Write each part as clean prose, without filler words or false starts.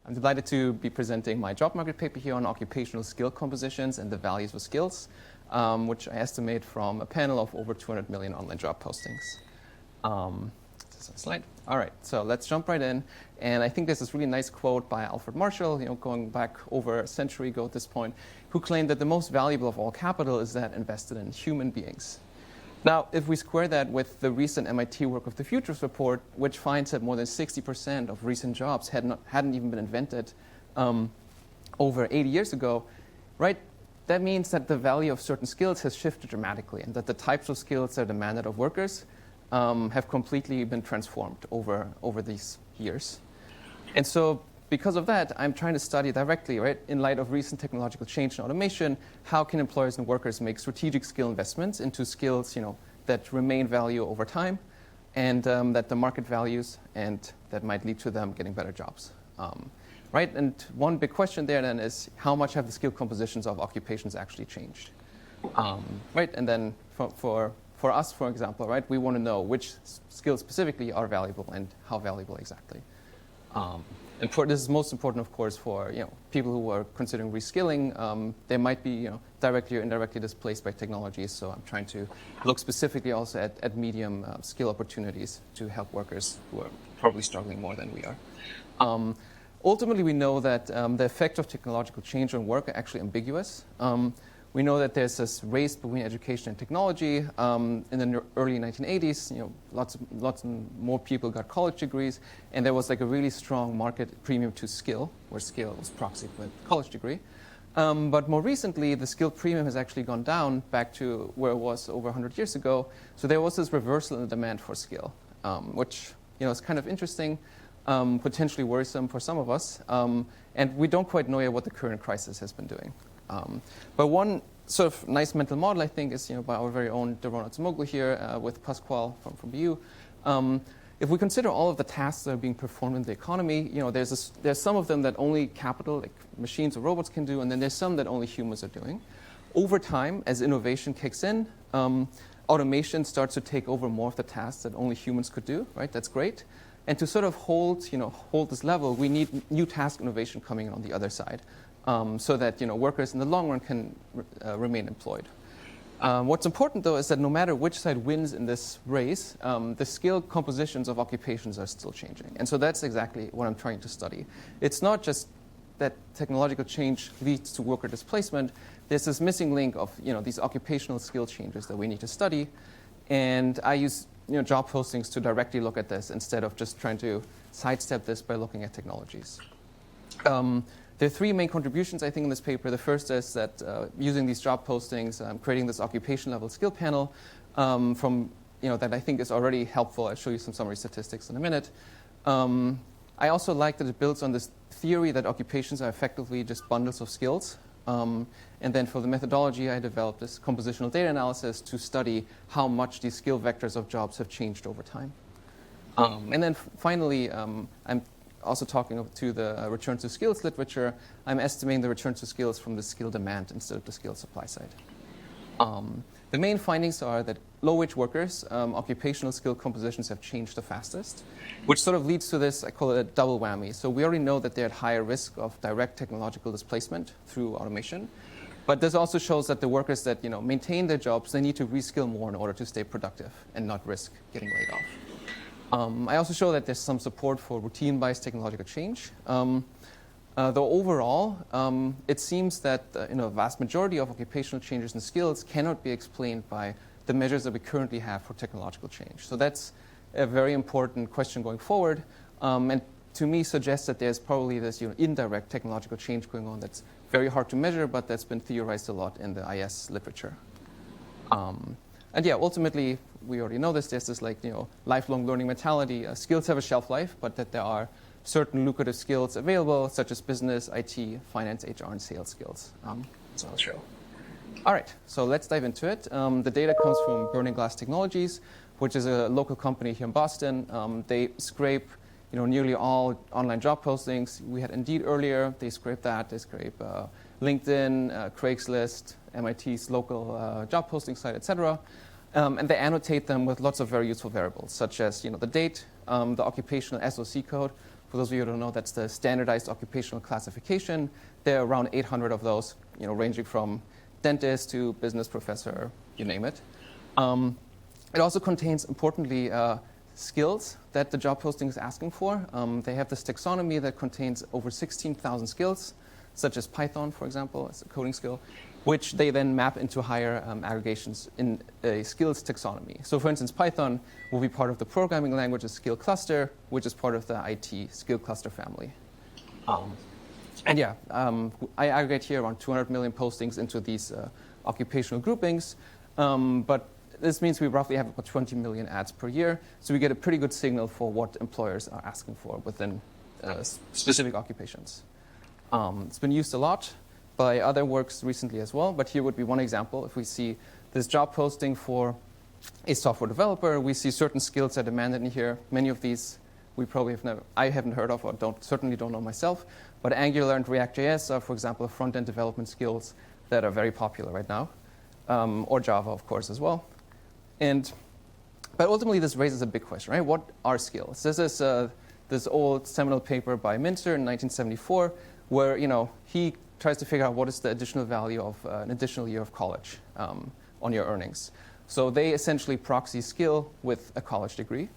I'm delighted to be presenting my job market paper here on occupational skill compositions and the values of skills, which I estimate from a panel of over 200 million online job postings. This is a slide. All right, so let's jump right in. And I think there's this really nice quote by Alfred Marshall, going back over a century ago at this point, who claimed that the most valuable of all capital is that invested in human beings. Now, if we square that with the recent MIT Work of the Futures report, which finds that more than 60% of recent jobs hadn't even been invented over 80 years ago, right? That means that the value of certain skills has shifted dramatically, and that the types of skills that are demanded of workers have completely been transformed over these years. And so because of that, I'm trying to study directly, right, in light of recent technological change and automation, how can employers and workers make strategic skill investments into skills, that remain value over time, and that the market values, and that might lead to them getting better jobs, right? And one big question there then is, how much have the skill compositions of occupations actually changed, right? And then for us, for example, right, we want to know which skills specifically are valuable and how valuable exactly. And this is most important, of course, for people who are considering reskilling. They might be directly or indirectly displaced by technologies. So I'm trying to look specifically also at medium skill opportunities to help workers who are probably struggling more than we are. Ultimately, we know that the effect of technological change on work are actually ambiguous. We know that there's this race between education and technology. In the early 1980s, lots more people got college degrees, and there was like a really strong market premium to skill, where skill was proxied with college degree. But more recently, the skill premium has actually gone down back to where it was over 100 years ago. So there was this reversal in the demand for skill, which is kind of interesting, potentially worrisome for some of us. And we don't quite know yet what the current crisis has been doing. But one sort of nice mental model, I think, is by our very own Doron Atzmoglu here with Pasquale from BU. If we consider all of the tasks that are being performed in the economy, there's some of them that only capital, like machines or robots, can do, and then there's some that only humans are doing. Over time, as innovation kicks in, automation starts to take over more of the tasks that only humans could do. Right? That's great. And to sort of hold this level, we need new task innovation coming in on the other side. So that workers in the long run can remain employed. What's important, though, is that no matter which side wins in this race, the skill compositions of occupations are still changing. And so that's exactly what I'm trying to study. It's not just that technological change leads to worker displacement. There's this missing link of these occupational skill changes that we need to study. And I use job postings to directly look at this instead of just trying to sidestep this by looking at technologies. There are three main contributions, I think, in this paper. The first is that using these job postings, creating this occupation-level skill panel that I think is already helpful. I'll show you some summary statistics in a minute. I also like that it builds on this theory that occupations are effectively just bundles of skills. And then for the methodology, I developed this compositional data analysis to study how much these skill vectors of jobs have changed over time. And then finally, I'm also talking to the return to skills literature. I'm estimating the return to skills from the skill demand instead of the skill supply side. The main findings are that low-wage workers, occupational skill compositions have changed the fastest, which sort of leads to this, I call it a double whammy. So we already know that they're at higher risk of direct technological displacement through automation. But this also shows that the workers that maintain their jobs, they need to reskill more in order to stay productive and not risk getting laid off. I also show that there's some support for routine-based technological change. Though overall, it seems that the vast majority of occupational changes in skills cannot be explained by the measures that we currently have for technological change. So that's a very important question going forward, and to me suggests that there's probably this indirect technological change going on that's very hard to measure, but that's been theorized a lot in the IS literature. And yeah, ultimately, we already know this. There's this lifelong learning mentality. Skills have a shelf life, but that there are certain lucrative skills available, such as business, IT, finance, HR, and sales skills. So I'll show. All right, so let's dive into it. The data comes from Burning Glass Technologies, which is a local company here in Boston. They scrape nearly all online job postings. We had Indeed earlier. They scrape that. They scrape LinkedIn, Craigslist, MIT's local job posting site, etc. And they annotate them with lots of very useful variables, such as the date, the occupational SOC code, For those of you who don't know, that's the standardized occupational classification. There are around 800 of those, ranging from dentist to business professor, you name it. It also contains, importantly, skills that the job posting is asking for. They have this taxonomy that contains over 16,000 skills, such as Python, for example, as a coding skill, which they then map into higher aggregations in a skills taxonomy. So, for instance, Python will be part of the programming languages skill cluster, which is part of the IT skill cluster family. I aggregate here around 200 million postings into these occupational groupings, but this means we roughly have about 20 million ads per year, so we get a pretty good signal for what employers are asking for within specific occupations. It's been used a lot by other works recently as well, but here would be one example. If we see this job posting for a software developer, we see certain skills are demanded in here. Many of these we probably I haven't heard of or certainly don't know myself, but Angular and React.js are, for example, front-end development skills that are very popular right now, or Java, of course, as well. But ultimately, this raises a big question, right? What are skills? This is this old seminal paper by Minter in 1974, where he tries to figure out what is the additional value of an additional year of college on your earnings. So they essentially proxy skill with a college degree.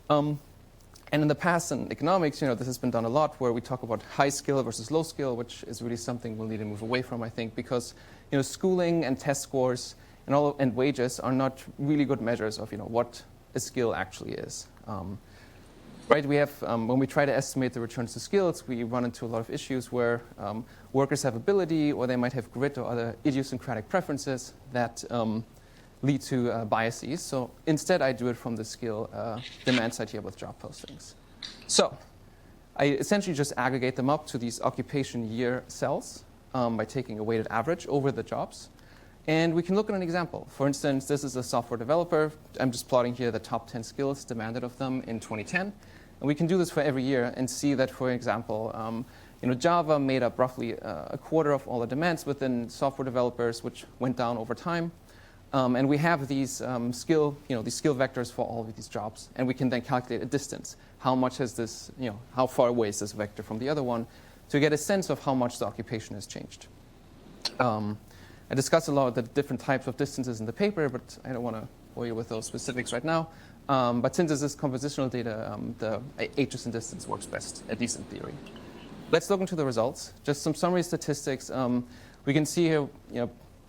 And in the past, in economics, this has been done a lot, where we talk about high skill versus low skill, which is really something we'll need to move away from, I think, because schooling and test scores and wages are not really good measures of what a skill actually is. Right? We have when we try to estimate the returns to skills, we run into a lot of issues where workers have ability, or they might have grit or other idiosyncratic preferences that lead to biases. So instead, I do it from the skill demand side here with job postings. So I essentially just aggregate them up to these occupation year cells by taking a weighted average over the jobs. And we can look at an example. For instance, this is a software developer. I'm just plotting here the top 10 skills demanded of them in 2010. And we can do this for every year and see that, for example, Java made up roughly a quarter of all the demands within software developers, which went down over time. And we have these skill vectors for all of these jobs, and we can then calculate a distance. How much has this, how far away is this vector from the other one, to get a sense of how much the occupation has changed. I discussed a lot of the different types of distances in the paper, but I don't want to bore you with those specifics right now. But since this is compositional data, the adjacent distance works best, at least in theory. Let's look into the results. Just some summary statistics. We can see here,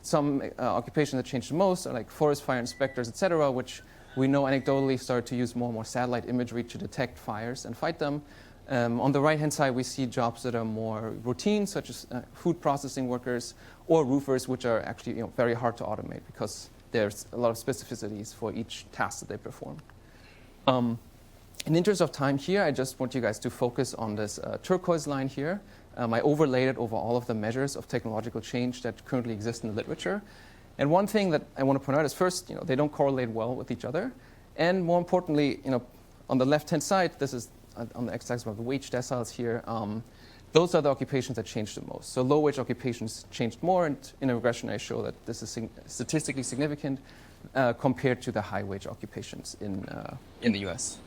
some occupations that changed the most are like forest fire inspectors, et cetera, which we know anecdotally started to use more and more satellite imagery to detect fires and fight them. On the right-hand side, we see jobs that are more routine, such as food processing workers or roofers, which are actually very hard to automate because there's a lot of specificities for each task that they perform. In the interest of time here, I just want you guys to focus on this turquoise line here. I overlaid it over all of the measures of technological change that currently exist in the literature. And one thing that I want to point out is first, they don't correlate well with each other. And more importantly, on the left-hand side, this is on the x-axis of the wage deciles here, those are the occupations that changed the most. So low-wage occupations changed more, and in a regression I show that this is statistically significant compared to the high-wage occupations in the US.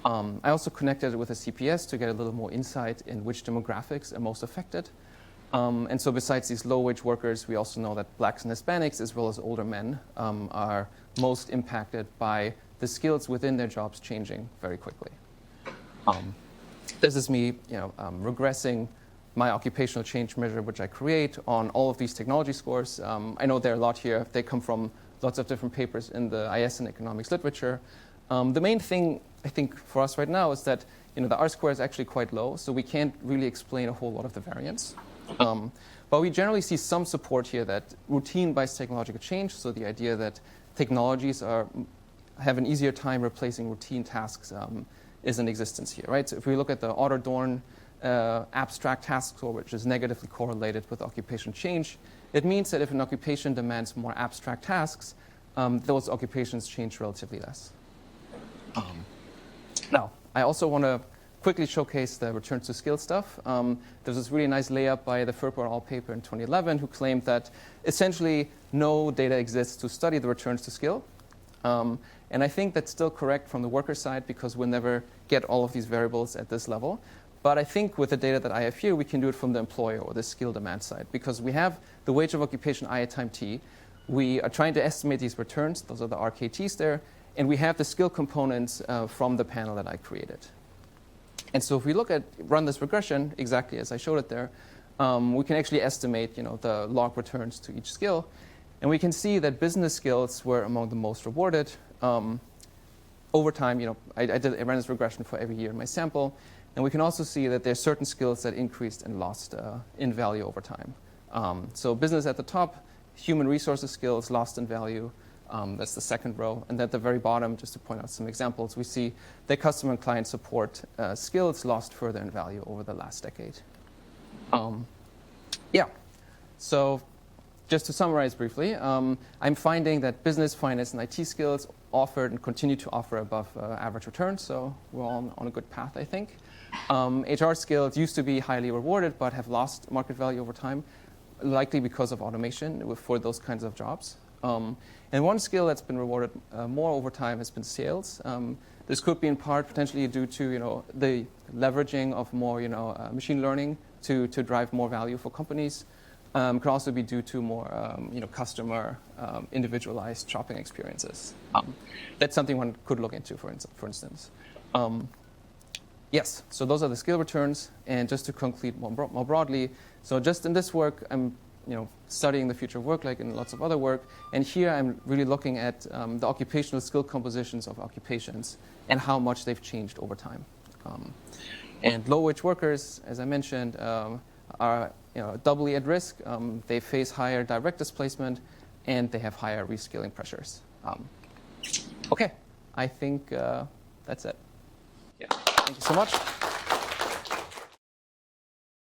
I also connected it with a CPS to get a little more insight in which demographics are most affected. And so besides these low-wage workers, we also know that blacks and Hispanics, as well as older men, are most impacted by the skills within their jobs changing very quickly. This is me, regressing my occupational change measure, which I create on all of these technology scores. I know there are a lot here. They come from lots of different papers in the IS and economics literature. The main thing, I think, for us right now is that the R-square is actually quite low, so we can't really explain a whole lot of the variance. But we generally see some support here that routine-based technological change, so the idea that technologies have an easier time replacing routine tasks is in existence here, right? So if we look at the Otto-Dorn abstract task score, which is negatively correlated with occupation change, it means that if an occupation demands more abstract tasks, those occupations change relatively less. Now, I also want to quickly showcase the returns to skill stuff. There's this really nice layup by the Ferber et al. Paper in 2011 who claimed that essentially no data exists to study the returns to skill. And I think that's still correct from the worker side because we'll never get all of these variables at this level. But I think with the data that I have here, we can do it from the employer or the skill demand side, because we have the wage of occupation I at time t. We are trying to estimate these returns. Those are the RKTs there. And we have the skill components from the panel that I created. And so if we run this regression exactly as I showed it there, we can actually estimate the log returns to each skill. And we can see that business skills were among the most rewarded. Over time, I ran this regression for every year in my sample. And we can also see that there are certain skills that increased and lost in value over time. So business at the top, human resources skills lost in value. That's the second row. And at the very bottom, just to point out some examples, we see that customer and client support skills lost further in value over the last decade. So just to summarize briefly, I'm finding that business, finance, and IT skills offered and continue to offer above average returns. So we're all on a good path, I think. HR skills used to be highly rewarded, but have lost market value over time, likely because of automation for those kinds of jobs. And one skill that's been rewarded more over time has been sales. This could be in part potentially due to the leveraging of more machine learning to drive more value for companies. Could also be due to more customer individualized shopping experiences. That's something one could look into, for instance. Yes, so those are the skill returns. And just to conclude more broadly, so just in this work, I'm studying the future of work like in lots of other work. And here I'm really looking at the occupational skill compositions of occupations and how much they've changed over time. And low-wage workers, as I mentioned, are doubly at risk. They face higher direct displacement, and they have higher reskilling pressures. Okay, I think that's it. Yeah. Thank you so much.